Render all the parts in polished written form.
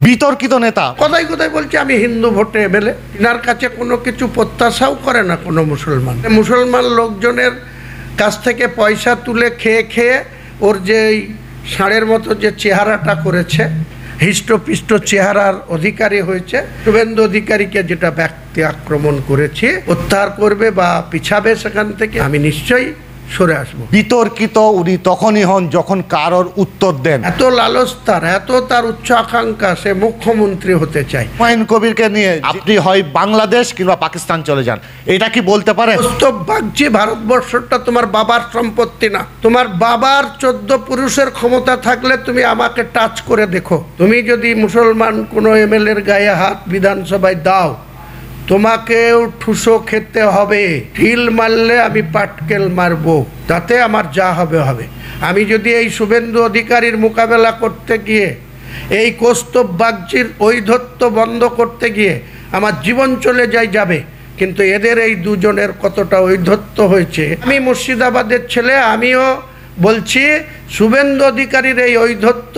বিতর্কিত নেতা কোথায় কোথায় বলছে আমি হিন্দু ভোটে এমএলএ। এনার কাছে কোনো কিছু প্রত্যাশাও করে না কোনো মুসলমান লোকজনের কাছ থেকে পয়সা তুলে খেয়ে খেয়ে ওর যে ষাঁড়ের মতো যে চেহারাটা করেছে, হৃষ্টপিষ্ট চেহারার অধিকারী হয়েছে। শুভেন্দু অধিকারীকে যেটা ব্যক্তি আক্রমণ করেছে প্রত্যাহার করবে বা পিছাবে সেখান থেকে, আমি নিশ্চয়ই সরে আসবো। বিতর্কিত উনি তখনই হন যখন কারোর উত্তর দেন। এত লালস তার, এত তার উচ্চ আকাঙ্ক্ষা, সে মুখ্যমন্ত্রী হতে চায়। হুমায়ুন কবিরকে নিয়ে আপনি হয় বাংলাদেশ কিংবা পাকিস্তান চলে যান, এটা কি বলতে পারেন? কৌস্তব বাগচি, ভারতবর্ষটা তোমার বাবার সম্পত্তি না। তোমার বাবার 14 পুরুষের ক্ষমতা থাকলে তুমি আমাকে টাচ করে দেখো। তুমি যদি মুসলমান কোনো এমএলএর গায়ে হাত বিধানসভায় দাও, তোমাকেও ঠুসো খেতে হবে। ঢিল মারলে আমি পাটকেল মারবো, তাতে আমার যা হবে হবে। আমি যদি এই শুভেন্দু অধিকারীর মোকাবেলা করতে গিয়ে, এই কৌস্তব বাগচির ঔদ্ধত্য বন্ধ করতে গিয়ে আমার জীবন চলে যাবে, কিন্তু এদের এই দুজনের কতটা ঔদ্ধত্য হয়েছে। আমি মুর্শিদাবাদের ছেলে, আমিও বলছি শুভেন্দু অধিকারীর এই ঔদ্ধত্য,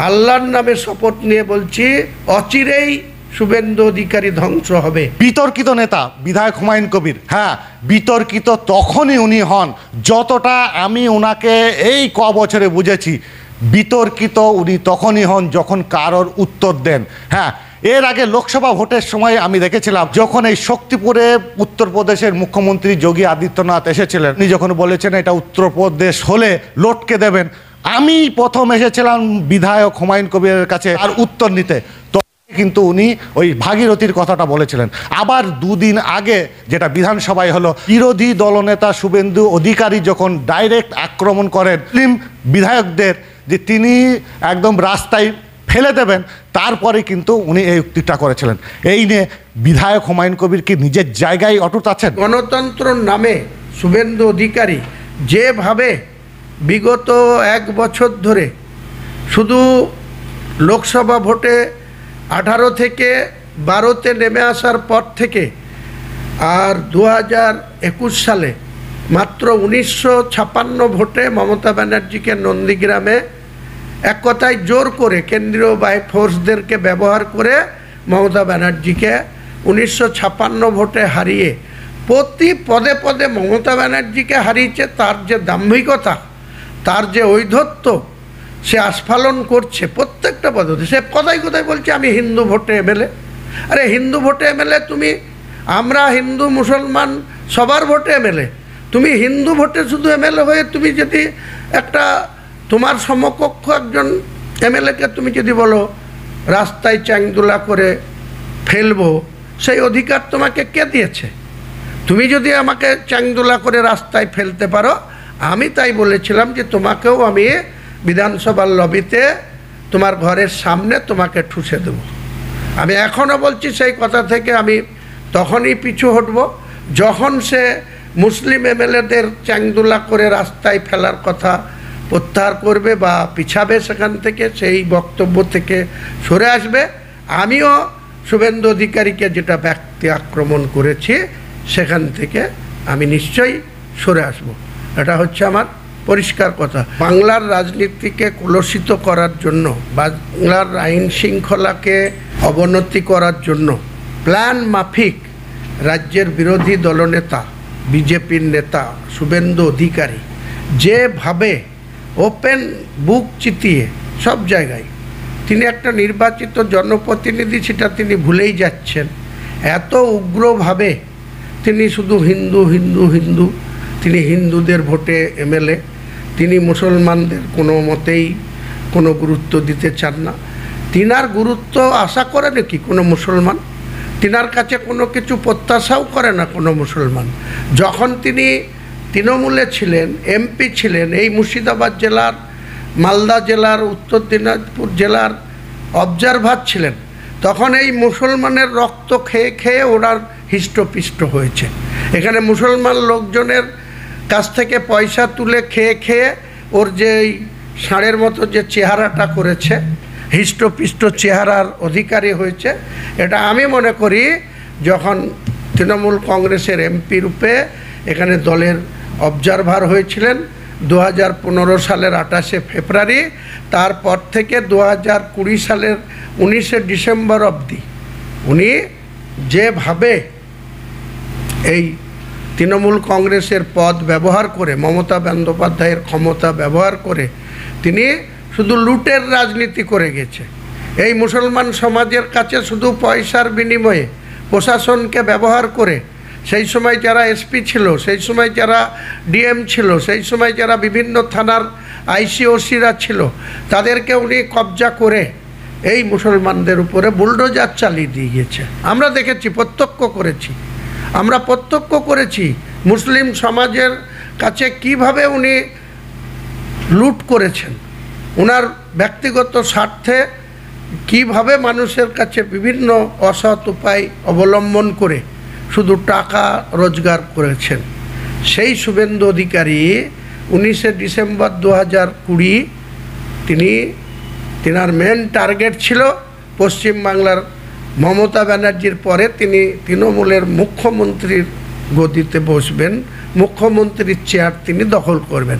আল্লাহর নামে শপথ নিয়ে বলছি, অচিরেই শুভেন্দু অধিকারী ধ্বংস হবে। বিতর্কিত নেতা বিধায়ক হুমায়ুন কবির, হ্যাঁ বিতর্কিত তখনই উনি হন, যতটা আমি ওনাকে এই বছরে বুঝেছি, বিতর্কিত উনি তখনই হন যখন কারোর উত্তর দেন। হ্যাঁ, এর আগে লোকসভা ভোটের সময় আমি দেখেছিলাম যখন এই শক্তিপুরে উত্তরপ্রদেশের মুখ্যমন্ত্রী যোগী আদিত্যনাথ এসেছিলেন, উনি যখন বলেছেন এটা উত্তরপ্রদেশ হলে লটকে দেবেন, আমি প্রথম এসেছিলাম বিধায়ক হুমায়ুন কবিরের কাছে আর উত্তর নিতে। কিন্তু উনি ওই ভাগীরথীর কথাটা বলেছিলেন। আবার দুদিন আগে যেটা বিধানসভায় হলো, বিরোধী দলনেতা শুভেন্দু অধিকারী যখন ডাইরেক্ট আক্রমণ করেন মুসলিম বিধায়কদের যে তিনি একদম রাস্তায় ফেলে দেবেন, তারপরে কিন্তু উনি এই উক্তিটা করেছিলেন। এই নিয়ে বিধায়ক হুমায়ুন কবির কি নিজের জায়গায় অটুট আছেন? গণতন্ত্রর নামে শুভেন্দু অধিকারী যেভাবে বিগত 1 বছর ধরে শুধু লোকসভা ভোটে 18 থেকে 12তে নেমে আসার পর থেকে আর 2021 সালে মাত্র 1956 ভোটে মমতা ব্যানার্জিকে নন্দীগ্রামে এক কথায় জোর করে কেন্দ্রীয় ফোর্সদেরকে ব্যবহার করে মমতা ব্যানার্জিকে 1956 ভোটে হারিয়ে প্রতি পদে পদে মমতা ব্যানার্জিকে হারিয়েছে। তার যে দাম্ভিকতা, তার যে ঔদ্ধত্য সে আস্ফালন করছে প্রত্যেকটা পদ্ধতি। সে কোথায় কোথায় বলছে আমি হিন্দু ভোটে এমএলএ। আরে হিন্দু ভোটে এমএলএ তুমি, আমরা হিন্দু মুসলমান সবার ভোটে এমএলএ। তুমি হিন্দু ভোটে শুধু এমএলএ হয়ে তুমি যদি একটা তোমার সমকক্ষ একজন এমএলএকে তুমি যদি বলো রাস্তায় চ্যাংদোলা করে ফেলবো, সেই অধিকার তোমাকে কে দিয়েছে? তুমি যদি আমাকে চ্যাংদোলা করে রাস্তায় ফেলতে পারো, আমি তাই বলেছিলাম যে তোমাকেও আমি বিধানসভার লবিতে তোমার ঘরের সামনে তোমাকে ঠুসে দেব। আমি এখনও বলছি সেই কথা থেকে আমি তখনই পিছু হটব যখন সে মুসলিম এমএলএদের চ্যাংদোলা করে রাস্তায় ফেলার কথা প্রত্যাহার করবে বা পিছাবে সেখান থেকে, সেই বক্তব্য থেকে সরে আসবে। আমিও শুভেন্দু অধিকারীকে যেটা ব্যক্তি আক্রমণ করেছি সেখান থেকে আমি নিশ্চয়ই সরে আসব। এটা হচ্ছে আমার পরিষ্কার কথা। বাংলার রাজনীতিকে কলুষিত করার জন্য, বাংলার আইন শৃঙ্খলাকে অবনতি করার জন্য প্ল্যান মাফিক রাজ্যের বিরোধী দলনেতা বিজেপির নেতা শুভেন্দু অধিকারী যেভাবে ওপেন বুক চিতিয়ে সব জায়গায় তিনি একটা নির্বাচিত জনপ্রতিনিধি, সেটা তিনি ভুলেই যাচ্ছেন। এত উগ্রভাবে তিনি শুধু হিন্দু হিন্দু হিন্দু, তিনি হিন্দুদের ভোটে এমএলএ, তিনি মুসলমানদের কোনো মতেই কোনো গুরুত্ব দিতে চান না। তিনার গুরুত্ব আশা করে নাকি কোনো মুসলমান? তিনার কাছে কোনো কিছু প্রত্যাশাও করে না কোনো মুসলমান। যখন তিনি তৃণমূলে ছিলেন, এমপি ছিলেন, এই মুর্শিদাবাদ জেলার, মালদা জেলার, উত্তর দিনাজপুর জেলার অবজারভার ছিলেন, তখন এই মুসলমানের রক্ত খেয়ে খেয়ে ওরা হৃষ্টপিষ্ট হয়েছে। এখানে মুসলমান লোকজনের কাছ থেকে পয়সা তুলে খেয়ে খেয়ে ওর যে ষাঁড়ের মতো যে চেহারাটা করেছে, হৃষ্টপিষ্ট চেহারার অধিকারী হয়েছে। এটা আমি মনে করি যখন তৃণমূল কংগ্রেসের এমপি রূপে এখানে দলের অবজারভার হয়েছিলেন, 2015 সালের 28শে ফেব্রুয়ারি, তারপর থেকে 2020 সালের 19শে ডিসেম্বর অবধি উনি যেভাবে এই তৃণমূল কংগ্রেসের পদ ব্যবহার করে, মমতা বন্দ্যোপাধ্যায়ের ক্ষমতা ব্যবহার করে তিনি শুধু লুটের রাজনীতি করে গেছে। এই মুসলমান সমাজের কাছে শুধু পয়সার বিনিময়ে প্রশাসনকে ব্যবহার করে, সেই সময় যারা এসপি ছিল, সেই সময় যারা ডিএম ছিল, সেই সময় যারা বিভিন্ন থানার আইসিওসিরা ছিল, তাদেরকে উনি কবজা করে এই মুসলমানদের উপরে বুলডোজার চালিয়ে দিয়ে গেছে। আমরা দেখেছি, প্রত্যক্ষ করেছি মুসলিম সমাজের কাছে কিভাবে উনি লুট করেছেন, ওনার ব্যক্তিগত স্বার্থে কিভাবে মানুষের কাছে বিভিন্ন অসৎ উপায় অবলম্বন করে শুধু টাকা রোজগার করেছেন। সেই শুভেন্দু অধিকারী 19শে ডিসেম্বর 2020 তিনার মেন টার্গেট ছিল পশ্চিমবাংলার মমতা ব্যানার্জির পরে তিনি তৃণমূলের মুখ্যমন্ত্রীর গদিতে বসবেন, মুখ্যমন্ত্রীর চেয়ার তিনি দখল করবেন।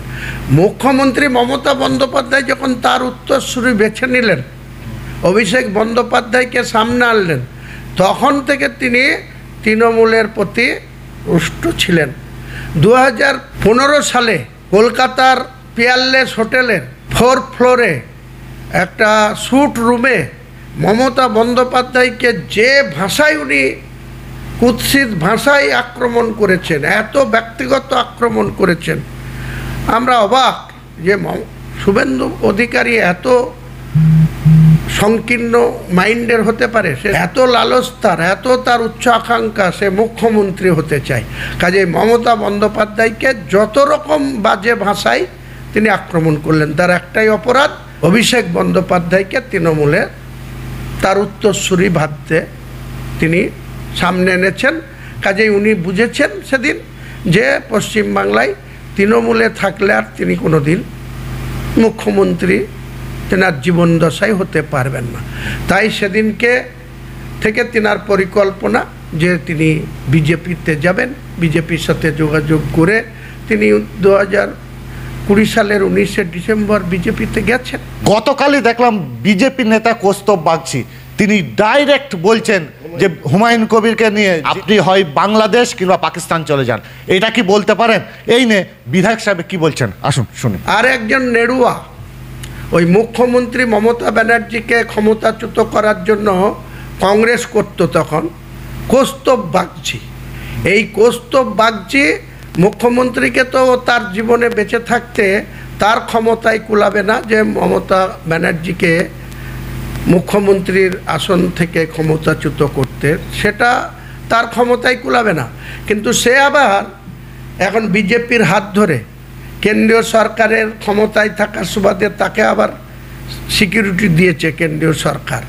মুখ্যমন্ত্রী মমতা বন্দ্যোপাধ্যায় যখন তার উত্তরসূরি বেছে নিলেন, অভিষেক বন্দ্যোপাধ্যায়কে সামনে আনলেন, তখন থেকে তিনি তৃণমূলের প্রতি রুষ্ট ছিলেন। 2015 সালে কলকাতার পিয়ারলেস হোটেলের 4th ফ্লোরে একটা স্যুট রুমে মমতা বন্দ্যোপাধ্যায়কে যে ভাষায় উনি কুৎসিত ভাষায় আক্রমণ করেছেন, এত ব্যক্তিগত আক্রমণ করেছেন, আমরা অবাক যে শুভেন্দু অধিকারী এত সংকীর্ণ মাইন্ডের হতে পারে। সে এত লালস্তার, এত তার উচ্চ আকাঙ্ক্ষা, সে মুখ্যমন্ত্রী হতে চায়। কাজে মমতা বন্দ্যোপাধ্যায়কে যত রকম বাজে ভাষায় তিনি আক্রমণ করলেন। তার একটাই অপরাধ, অভিষেক বন্দ্যোপাধ্যায়কে তৃণমূলে তার উত্তরসূরি ভাবতে তিনি সামনে এনেছেন। কাজেই উনি বুঝেছেন সেদিন যে পশ্চিমবাংলায় তৃণমূলে থাকলে আর তিনি কোনো দিন মুখ্যমন্ত্রী তেনার জীবনদশায় হতে পারবেন না। তাই সেদিনকে থেকে তেনার পরিকল্পনা যে তিনি বিজেপিতে যাবেন, বিজেপির সাথে যোগাযোগ করে তিনি 2020 সালের 19শে ডিসেম্বর বিজেপিতে গেছেন। গতকালই দেখলাম বিজেপি নেতা কৌস্তব বাগচি তিনি ডাইরেক্ট বলছেন যে হুমায়ুন কবিরকে নিয়ে আপনি হয় বাংলাদেশ কিংবা পাকিস্তান চলে যান, এটা কি বলতে পারেন? এই নিয়ে বিধায়ক সাহেব কি বলছেন, আসুন শুনি। আর একজন নেড়ুয়া ওই মুখ্যমন্ত্রী মমতা ব্যানার্জিকে ক্ষমতাচ্যুত করার জন্য কংগ্রেস করত তখন, কৌস্তব বাগচি। এই কৌস্তব বাগচি মুখ্যমন্ত্রীকে তো তার জীবনে বেঁচে থাকতে তার ক্ষমতায় কুলাবে না যে মমতা ব্যানার্জিকে মুখ্যমন্ত্রীর আসন থেকে ক্ষমতাচ্যুত করতে, সেটা তার ক্ষমতায় কুলাবে না। কিন্তু সে আবার এখন বিজেপির হাত ধরে কেন্দ্রীয় সরকারের ক্ষমতায় থাকার সুবাদে তাকে আবার সিকিউরিটি দিয়েছে কেন্দ্রীয় সরকার।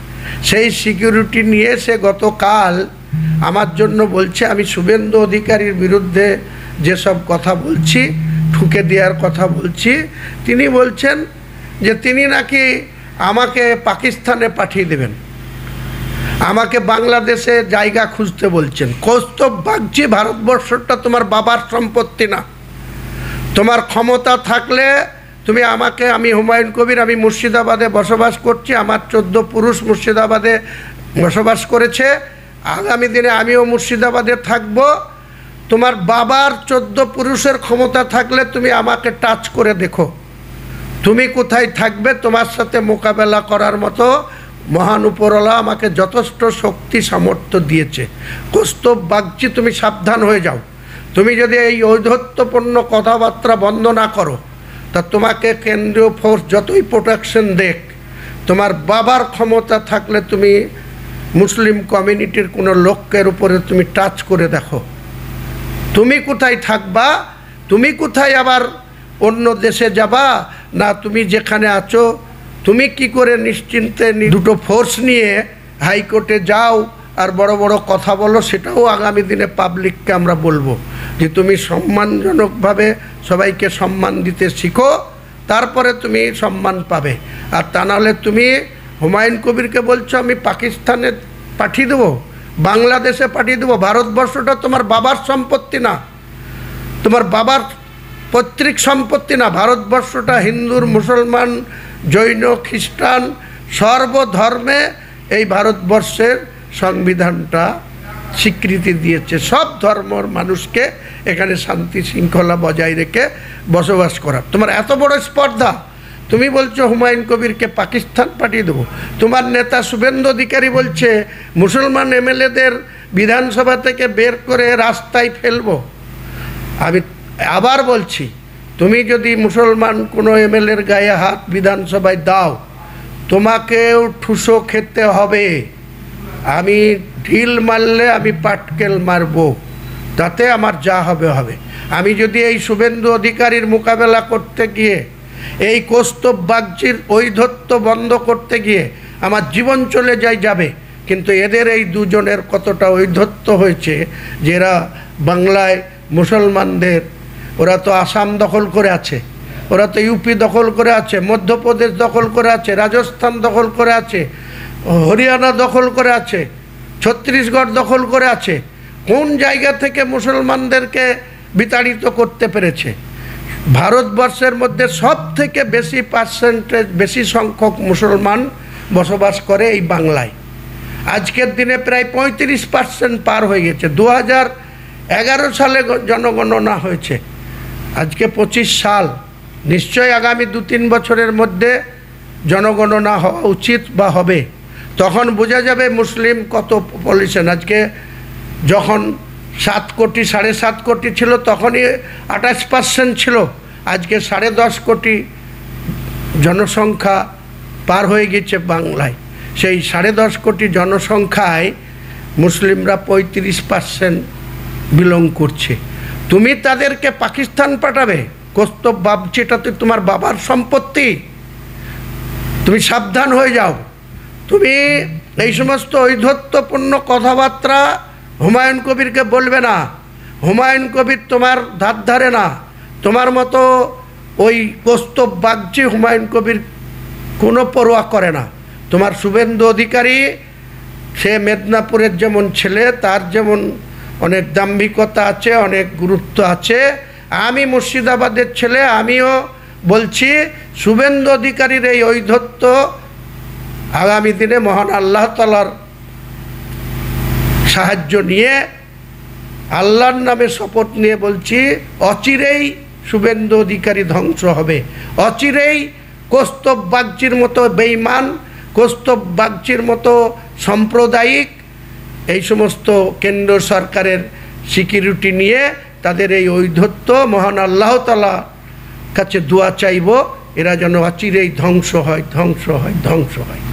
সেই সিকিউরিটি নিয়ে সে গতকাল আমার জন্য বলছে আমি শুভেন্দু অধিকারীর বিরুদ্ধে যেসব কথা বলছি, ঠুকে দেওয়ার কথা বলছি, তিনি বলছেন যে তিনি নাকি আমাকে পাকিস্তানে পাঠিয়ে দেবেন, আমাকে বাংলাদেশে জায়গা খুঁজতে বলছেন। কৌস্তব বাগচি, ভারতবর্ষটা তোমার বাবার সম্পত্তি না। তোমার ক্ষমতা থাকলে তুমি আমাকে, আমি হুমায়ুন কবির, আমি মুর্শিদাবাদে বসবাস করছি, আমার 14 পুরুষ মুর্শিদাবাদে বসবাস করেছে, আগামী দিনে আমিও মুর্শিদাবাদে থাকব। তোমার বাবার 14 পুরুষের ক্ষমতা থাকলে তুমি আমাকে টাচ করে দেখো, তুমি কোথায় থাকবে। তোমার সাথে মোকাবেলা করার মতো মহান উপরওয়ালা আমাকে যথেষ্ট শক্তি সামর্থ্য দিয়েছে। কৌস্তব বাগচি, তুমি সাবধান হয়ে যাও। তুমি যদি এই ঔদ্ধত্যপূর্ণ কথাবার্তা বন্ধ না করো, তা তোমাকে কেন্দ্রীয় ফোর্স যতই প্রোটেকশন দেখ, তোমার বাবার ক্ষমতা থাকলে তুমি মুসলিম কমিউনিটির কোনো লোকের উপরে তুমি টাচ করে দেখো, তুমি কোথায় থাকবা, তুমি কোথায় আবার অন্য দেশে যাবা, না তুমি যেখানে আছো তুমি কি করে নিশ্চিন্তে দুটো ফোর্স নিয়ে হাইকোর্টে যাও আর বড় বড় কথা বলো, সেটাও আগামী দিনে পাবলিককে আমরা বলবো যে তুমি সম্মানজনকভাবে সবাইকে সম্মান দিতে শিখো, তারপরে তুমি সম্মান পাবে। আর তা নাহলে তুমি হুমায়ুন কবিরকে বলছো আমি পাকিস্তানে পাঠিয়ে দেবো, বাংলাদেশে পাঠিয়ে দেবো। ভারতবর্ষটা তোমার বাবার সম্পত্তি না, তোমার বাবার পৈতৃক সম্পত্তি না, ভারতবর্ষটা হিন্দুর, মুসলমান, জৈন, খ্রিস্টান সর্বধর্মে এই ভারতবর্ষের সংবিধানটা স্বীকৃতি দিয়েছে সব ধর্মের মানুষকে এখানে শান্তি শৃঙ্খলা বজায় রেখে বসবাস করা। তোমার এত বড় স্পর্ধা, তুমি বলছো হুমায়ুন কবিরকে পাকিস্তান পাঠিয়ে দেবো। তোমার নেতা শুভেন্দু অধিকারী বলছে মুসলমান এমএলএদের বিধানসভা থেকে বের করে রাস্তায় ফেলবো। আমি আবার বলছি, তুমি যদি মুসলমান কোনো এমএলএর গায়ে হাত বিধানসভায় দাও, তোমাকেও ঠুসো খেতে হবে। আমি ঢিল মারলে আমি পাটকেল মারবো, তাতে আমার যা হবে হবে। আমি যদি এই শুভেন্দু অধিকারীর মোকাবেলা করতে গিয়ে, এই কৌস্তব বাগচির ঔদ্ধত্য বন্ধ করতে গিয়ে আমার জীবন চলে যাবে, কিন্তু এদের এই দুজনের কতটা ঔদ্ধত্য হয়েছে যে এরা বাংলায় মুসলমানদের, ওরা তো আসাম দখল করে আছে, ওরা তো ইউপি দখল করে আছে, মধ্যপ্রদেশ দখল করে আছে, রাজস্থান দখল করে আছে, হরিয়ানা দখল করে আছে, ছত্তিশগড় দখল করে আছে। কোন জায়গা থেকে মুসলমানদেরকে বিতাড়িত করতে পেরেছে? ভারতবর্ষের মধ্যে সব থেকে বেশি পার্সেন্টেজ, বেশি সংখ্যক মুসলমান বসবাস করে এই বাংলায়। আজকের দিনে প্রায় 35% পার হয়ে গেছে। 2011 সালে জনগণনা হয়েছে, আজকে 25 সাল। নিশ্চয়ই আগামী 2-3 বছরের মধ্যে জনগণনা হওয়া উচিত বা হবে, তখন বোঝা যাবে মুসলিম কত পপুলেশন। আজকে যখন 7 কোটি 7.5 কোটি ছিল তখনই 28% ছিল, আজকে 10.5 কোটি জনসংখ্যা পার হয়ে গেছে বাংলায়। সেই 10.5 কোটি জনসংখ্যায় মুসলিমরা 35% বিলং করছে। তুমি তাদেরকে পাকিস্তান পাঠাবে? কৌস্তব বাগচিটা তো তোমার বাবার সম্পত্তি, তুমি সাবধান হয়ে যাও। তুমি এই সমস্ত ঔদ্ধত্যপূর্ণ কথাবার্তা হুমায়ুন কবিরকে বলবে না। হুমায়ুন কবির তোমার ধার ধারে না, তোমার মতো ওই কৌস্তব বাগচি হুমায়ুন কবির কোনো পরোয়া করে না। তোমার শুভেন্দু অধিকারী, সে মেদিনীপুরের যেমন ছেলে, তার যেমন অনেক দাম্ভিকতা আছে, অনেক গুরুত্ব আছে। আমি মুর্শিদাবাদের ছেলে, আমিও বলছি শুভেন্দু অধিকারীর এই ঔদ্ধত্য আগামী দিনে মহান আল্লাহ তাআলার সাহায্য নিয়ে, আল্লাহর নামে শপথ নিয়ে বলছি, অচিরেই শুভেন্দু অধিকারী ধ্বংস হবে। অচিরেই কৌস্তব বাগচির মতো বেঈমান, কৌস্তব বাগচির মতো সাম্প্রদায়িক এই সমস্ত কেন্দ্র সরকারের সিকিউরিটি নিয়ে তাদের এই ঔদ্ধত্য, মহান আল্লাহ তাআলার কাছে দোয়া চাইব, এরা যেন অচিরেই ধ্বংস হয়, ধ্বংস হয়, ধ্বংস হয়।